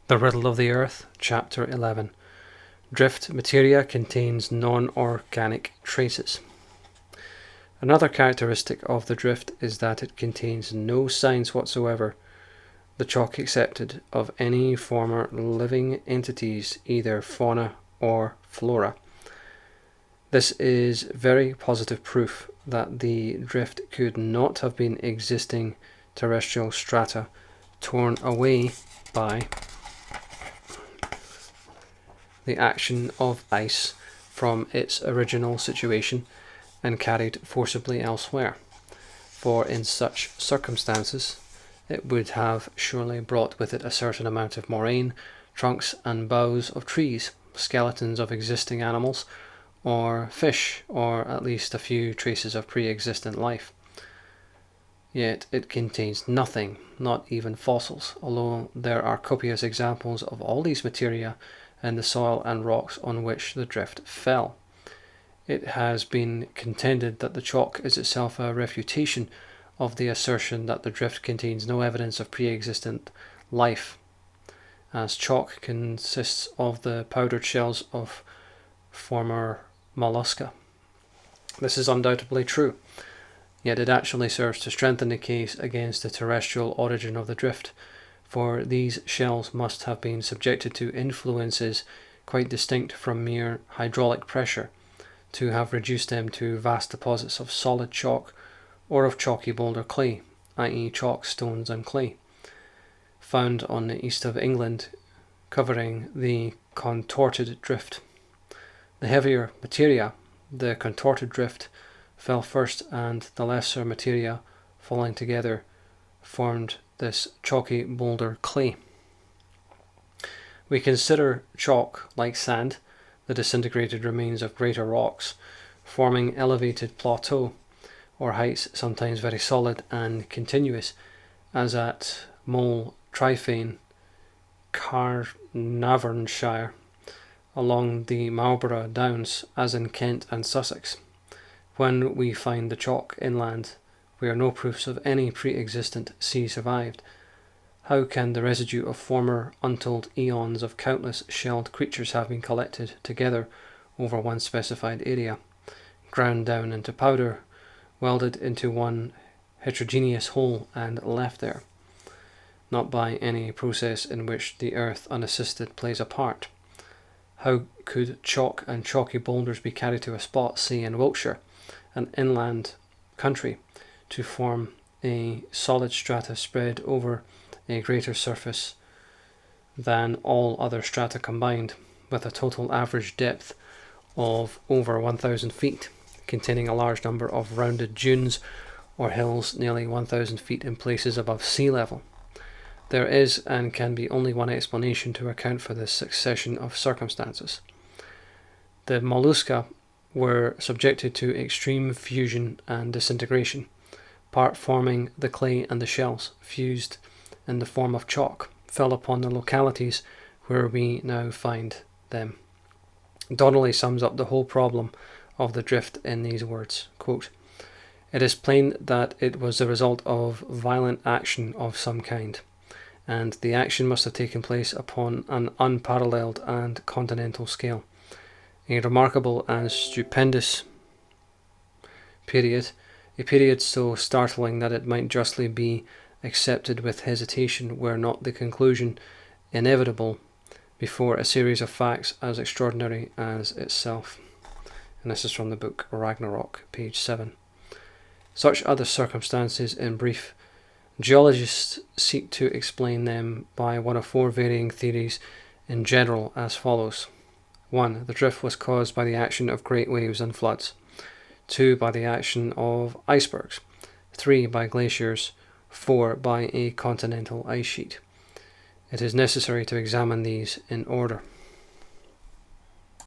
The Riddle of the Earth, Chapter 11. Drift materia contains non-organic traces. Another characteristic of the drift is that it contains no signs whatsoever, the chalk accepted, of any former living entities, either fauna or flora. This is very positive proof that the drift could not have been existing terrestrial strata torn away by the action of ice from its original situation and carried forcibly elsewhere, for in such circumstances it would have surely brought with it a certain amount of moraine, trunks and boughs of trees, skeletons of existing animals, or fish, or at least a few traces of pre-existent life. Yet it contains nothing, not even fossils, although there are copious examples of all these materia in the soil and rocks on which the drift fell. It has been contended that the chalk is itself a refutation of the assertion that the drift contains no evidence of pre-existent life, as chalk consists of the powdered shells of former mollusca. This is undoubtedly true, yet it actually serves to strengthen the case against the terrestrial origin of the drift, for these shells must have been subjected to influences quite distinct from mere hydraulic pressure to have reduced them to vast deposits of solid chalk or of chalky boulder clay, i.e. chalk, stones and clay, found on the east of England, covering the contorted drift. The heavier materia, the contorted drift, fell first, and the lesser materia, falling together, formed this chalky boulder clay. We consider chalk, like sand, the disintegrated remains of greater rocks, forming elevated plateaux, or heights sometimes very solid and continuous, as at Mole Tryfane, Carnarvonshire, along the Marlborough Downs, as in Kent and Sussex. When we find the chalk inland, where no proofs of any pre-existent sea survived, how can the residue of former untold eons of countless shelled creatures have been collected together over one specified area, ground down into powder, welded into one heterogeneous whole, and left there, not by any process in which the earth unassisted plays a part? How could chalk and chalky boulders be carried to a spot, say in Wiltshire, an inland country, to form a solid strata spread over a greater surface than all other strata combined, with a total average depth of over 1,000 feet, containing a large number of rounded dunes or hills nearly 1,000 feet in places above sea level? There is and can be only one explanation to account for this succession of circumstances. The mollusca were subjected to extreme fusion and disintegration, part forming the clay and the shells, fused in the form of chalk, fell upon the localities where we now find them. Donnelly sums up the whole problem of the drift in these words, quote, "It is plain that it was the result of violent action of some kind, and the action must have taken place upon an unparalleled and continental scale. A remarkable and stupendous period, a period so startling that it might justly be accepted with hesitation were not the conclusion inevitable before a series of facts as extraordinary as itself." And this is from the book Ragnarok, page 7. Such are the circumstances in brief. Geologists seek to explain them by one of four varying theories in general as follows. 1. The drift was caused by the action of great waves and floods. 2. By the action of icebergs. 3. By glaciers. 4. By a continental ice sheet. It is necessary to examine these in order.